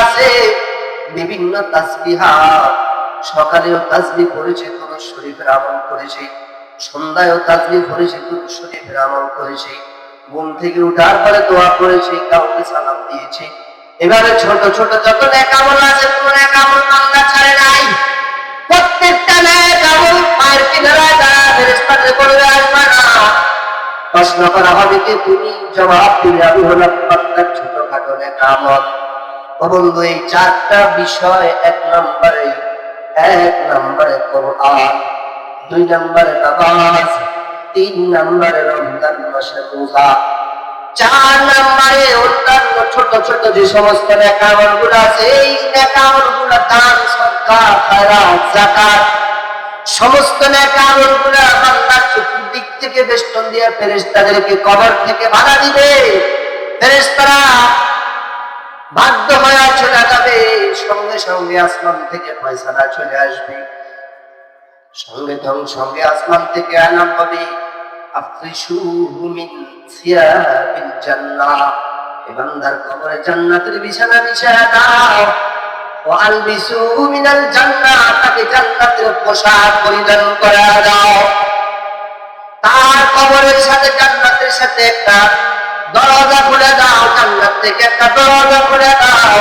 আছে বিভিন্ন তাসবিহাত, সকালেও তাসবিহ পড়েছে, দুরূদ শরীফের আমল করেছে, সন্ধ্যায়ও তাসবিহ পড়েছে, দুরূদ শরীফের আমল করেছে, ঘুম থেকে উঠার পরে দোয়া করেছে, কাউকে সালাম দিয়েছে। এবারে ছোট ছোট যত নেক আমল আছে, কোন নেক আমল বান্দা ছাড়ে নাই। প্রত্যেকটা নেক আমল পায়ের কিনারায় দাঁড়া ফেরেশতাদের বলবে আসবে না, প্রশ্ন করা হবে যে তুমি জবাব দিবে আমি হলাম বান্দার ছোটখাটো নেক আমল। ও বন্ধু, এই চারটা বিষয়, এক নম্বরে কোরআন, 2 নম্বরে নামাজ, 3 নম্বরে রমজান মাসের রোজা, 4 নম্বরে অন্যান্য ছোট ছোট যে সমস্ত নেক আমলগুলো আছে, এই নেক আমলগুলো দান, সদকা, খায়রাত, যাকাত, সমস্ত নেক আমলগুলো বান্দার চতুর্দিক থেকে বেষ্টন দিয়ে ফেরেশতাদেরকে কবর থেকে বাধা দিবে। ফেরেশতারা বাধ্য হয়ে চলে যাবে, সঙ্গে সঙ্গে আসমান থেকে ফয়সালা চলে আসবে, সঙ্গে আসমান থেকে আনাম হবে আফরিশুহু মিন সিয়াবিল জান্নাহ, এই বান্দার কবরে জান্নাতের বিছানা বিছায়া দাও, ওয়া আলবিসুহু মিনাল জান্নাহ, তাকে জান্নাতের পোশাক পরিধান করা দাও। তার কবরের সাথে জান্নাতের সাথে একটা দরজা খুলে দাও, জান্নাত থেকে একটা দরজা খুলে দাও,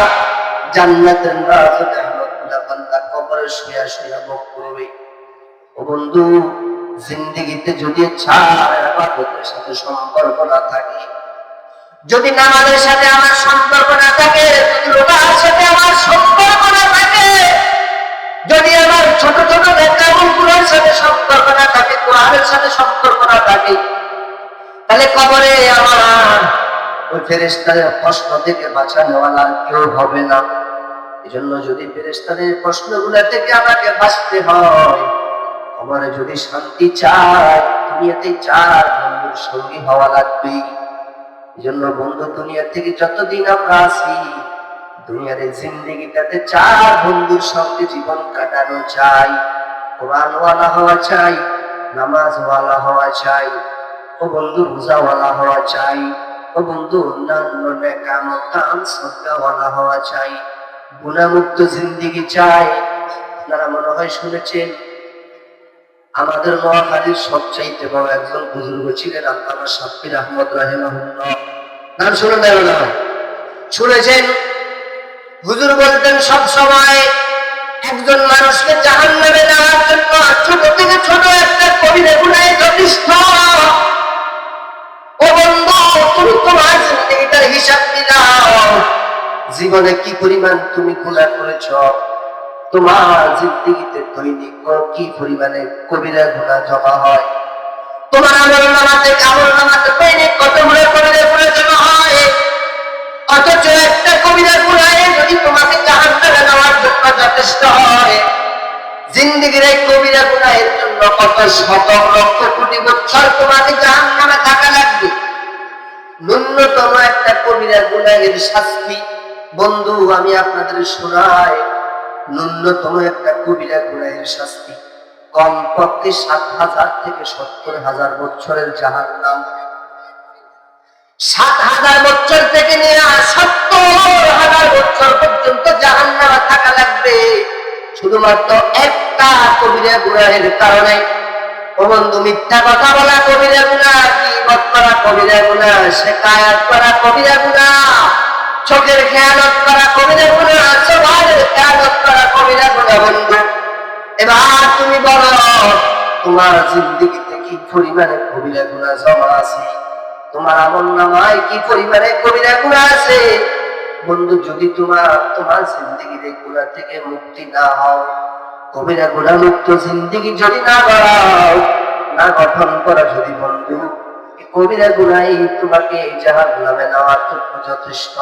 জান্নাতের রহমতুল্লাহ বান্দা কবরে শুয়ে শুয়ে ভোগ করবে। ও বন্ধু, জিন্দেগিতে যদি ইবাদতের সাথে সম্পর্ক না থাকে, যদি নামাজের সাথে আমার সম্পর্ক না থাকে, যদি রোজার সাথে আমার সম্পর্ক না থাকে, যদি আমার ছোট ছোট নেক আমলগুলোর সাথে সম্পর্ক না থাকে, কোরআনের সাথে সম্পর্ক না থাকে, তাহলে কবরে আমার ওই ফেরেশতাদের প্রশ্ন থেকে বাঁচানোওয়ালা কেউ হবে না। এজন্য যদি ফেরেশতাদের প্রশ্নগুলো থেকে আমাকে বাঁচতে হয়, কবরে যদি শান্তি চাই, দুনিয়াতে 4 বন্ধুর সঙ্গী হওয়া লাগবে। এজন্য বন্ধু, দুনিয়া থেকে যতদিন আমরা আছি, দুনিয়ার এই জিন্দেগিটাতে 4 বন্ধুর সঙ্গে জীবন কাটানো চাই। কোরআনওয়ালা হওয়া চাই, নামাজওয়ালা হওয়া চাই, ও বন্ধু রোজাওয়ালা হওয়া চাই, ও বন্ধু অন্যান্য নেক আমল দান সদকাওয়ালা হওয়া চাই, গুনাহমুক্ত জিন্দেগি চাই। আপনারা মনে হয় শুনেছেন, আমাদের নোয়াখালীর সবচাইতে বড় একজন বুজুর্গ ছিলেন আল্লামা শাব্বির আহমদ রাহিমাহুল্লাহ। নাম শুনে দেয় না? শুনেছেন? হুজুর বলতেন সব সময় একজন মানুষকে জাহান্নামে নেওয়ার জন্য ছোট থেকে ছোট একটা কবিরা গুনাহ যথেষ্ট। ও বন্ধু, তুমি তোমার জিন্দেগিটার হিসাব দিলাও, জীবনে কি পরিমাণ তুমি গুনাহ করেছ, তোমার জিন্দেগিতে দৈনিক কি পরিমাণে কবিরা গুনাহ জমা হয়, তোমার আমলনামাতে দৈনিক কতগুলো কবিরা গুনাহ জমা হয়। অথচ একটা কবিরা গুনাহ যদি তোমাকে জাহান্নামে নেওয়ার জন্য যথেষ্ট হয়, জিন্দেগির এই কবিরা গুনাহের জন্য কত শত লক্ষ কোটি বছর তোমাকে জাহান্নামে থাকা লাগবে। ন্যূনতম একটা কবিরা গুনাহের শাস্তি, বন্ধু আমি আপনাদের শোনাই, ন্যূনতম একটা কবিরা গুনাহের শাস্তি কমপক্ষে 7,000 থেকে 70,000 বছরের জাহান্নাম। 7,000 বছর থেকে নিয়ে 70,000 বছর পর্যন্ত জাহান্নামে থাকা লাগবে, শুধুমাত্র একটা কবিরা গুনাহের কারণে। ও বন্ধু, মিথ্যা কথা বলা কবিরা গুনাহ, গীবত করা কবিরা গুনাহ, শিকায়াত করা কবিরা গুনাহ, চোখের খেয়ানত করা কবিরা গুনাহ, চোখের খেয়ানত করা কবিরা গুনাহ। বন্ধু, এবার তুমি বলো, তোমার জিন্দেগিতে কি পরিমাণে কবিরা গুনাহ জমা আছে, তোমার আমলনামায় কি পরিমাণে কবিরা গুনাহ আছে। বন্ধু, যদি তোমার জিন্দেগির এই গুনাহ থেকে মুক্তি না হও, কবিরা গুনাহ মুক্ত জিন্দেগি যদি না বাড়াও, না গঠন করা, যদি বন্ধু কবিরা গুনাহই তোমাকে জাহান্নামে নেওয়ার জন্য যথেষ্ট।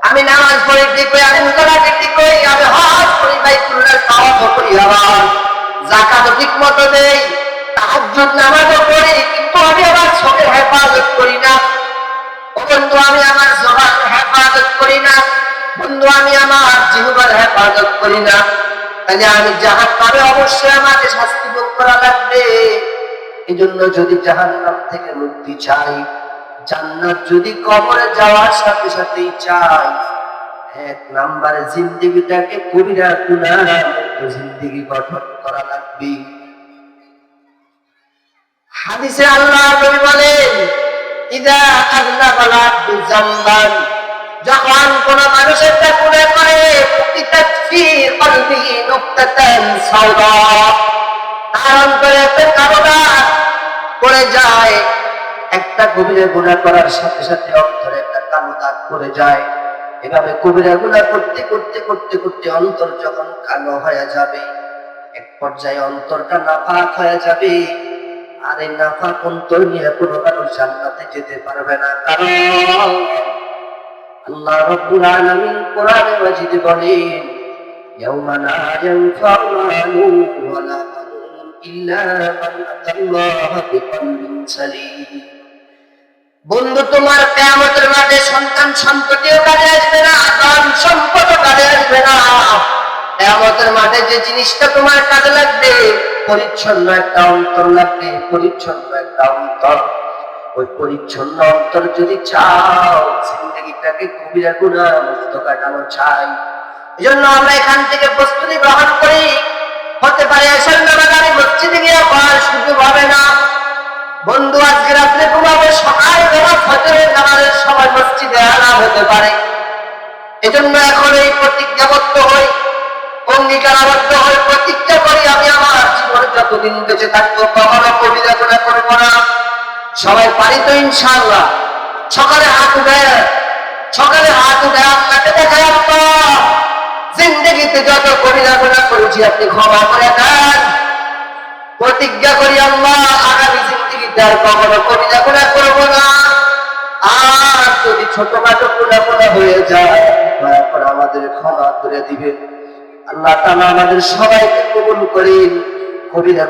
আমি নামাজ পড়ি ঠিক করি, আমি রোজা ঠিক করি, আমি হজ করি, বাইতুল্লাহ তাওয়াফ করি, আবার যাকাত ঠিক মতো দেই, তাহাজ্জুদ নামাজও পড়ি, কিন্তু আমি আমার চোখের হেফাজত করি না। ও বন্ধু, আমি আমার জবানের হেফাজত করি না। বন্ধু, আমি আমার জিহ্বার হেফাজত করি না। তাহলে আমি জাহান্নামে অবশ্যই আমাকে শাস্তি ভোগ করা লাগবে। এজন্য যদি জাহান্নাম থেকে মুক্তি চাই, জান্নাত যদি কবরে যাওয়ার সাথে সাথেই চাই, এক নাম্বারে জিন্দেগিটাকে কবিরা গুনাহ জিন্দেগি গঠন করা লাগবে। হাদিসে আল্লাহ নবী বলেন, ইদা আযনাবাল আবদু যামবান, যখন কোন মানুষ একটা গুনাহ করে, কুতিতাত ফি কলবিহি নুকতাতান সাওদা, তার অন্তরে একটা কালো দাগ পড়ে যায়। একটা কবিরা গুনাহ করার সাথে সাথে অন্তরে একটা কালো দাগ পড়ে যায়। এভাবে কবিরা গুনাহ করতে করতে করতে করতে অন্তর যখন কালো হয়ে যাবে, এক পর্যায়ে অন্তরটা নাপাক হয়ে যাবে। আর এই নাপাক অন্তর নিয়ে কোনো মানুষ জান্নাতে যেতে পারবে না। কারণ আল্লাহ রাব্বুল আলামিন কোরআনে মাজিদে বলেন, ইয়াউমা লা ইয়ানফা'ু মালুন ওয়ালা বানুন ইল্লা মান আতাল্লাহা বিকলবিন সালিম। বন্ধু, তোমার কিয়ামতের মাঠে সন্তান সন্ততিও কাজে আসবে না, ধন সম্পদও কাজে আসবে না। কিয়ামতের মাঠে যে জিনিসটা তোমার কাজে লাগবে, পরিচ্ছন্ন একটা অন্তর লাগবে, পরিচ্ছন্ন একটা অন্তর। ওই পরিচ্ছন্ন অন্তর যদি চাও, জিন্দেগিটাকে কবিরা গুনাহ মুক্ত কাটানো চাই, এজন্য আমরা এখান থেকে প্রস্তুতি গ্রহণ করি। হতে পারে এশার নামাজ আমি মসজিদে গিয়ে পড়ার সুযোগ হবে না। বন্ধু, আজকে রাত্রে ঘুমাবো, সকালবেলা ফজরের নামাজের সময় মসজিদে আনা হতে পারে। এজন্য এখন এই প্রতিজ্ঞাবদ্ধ হই, অঙ্গীকারাবদ্ধ হই, প্রতিজ্ঞা করি, আমি আমার জীবনে যতদিন বেঁচে থাকবো কখনো কবিরা গুনাহ করব না। সবাই পারি তো ইনশাআল্লাহ? সকালে হাত উঠে আল্লাহকে দেখায়, আল্লাহ জিন্দেগিতে যত কবিরা গুনাহ করেছি আপনি ক্ষমা করে দেন। প্রতিজ্ঞা করি, আল্লাহ আগামী জিন্দেগিতে আর কখনো কবিরা গুনাহ করব না। আর যদি ছোটখাটো গুনাহ হয়ে যায়, দয়া করে আমাদের ক্ষমা করে দিবেন। আল্লাহ তাআলা আমাদের সবাইকে কবুল করেন। কবিরা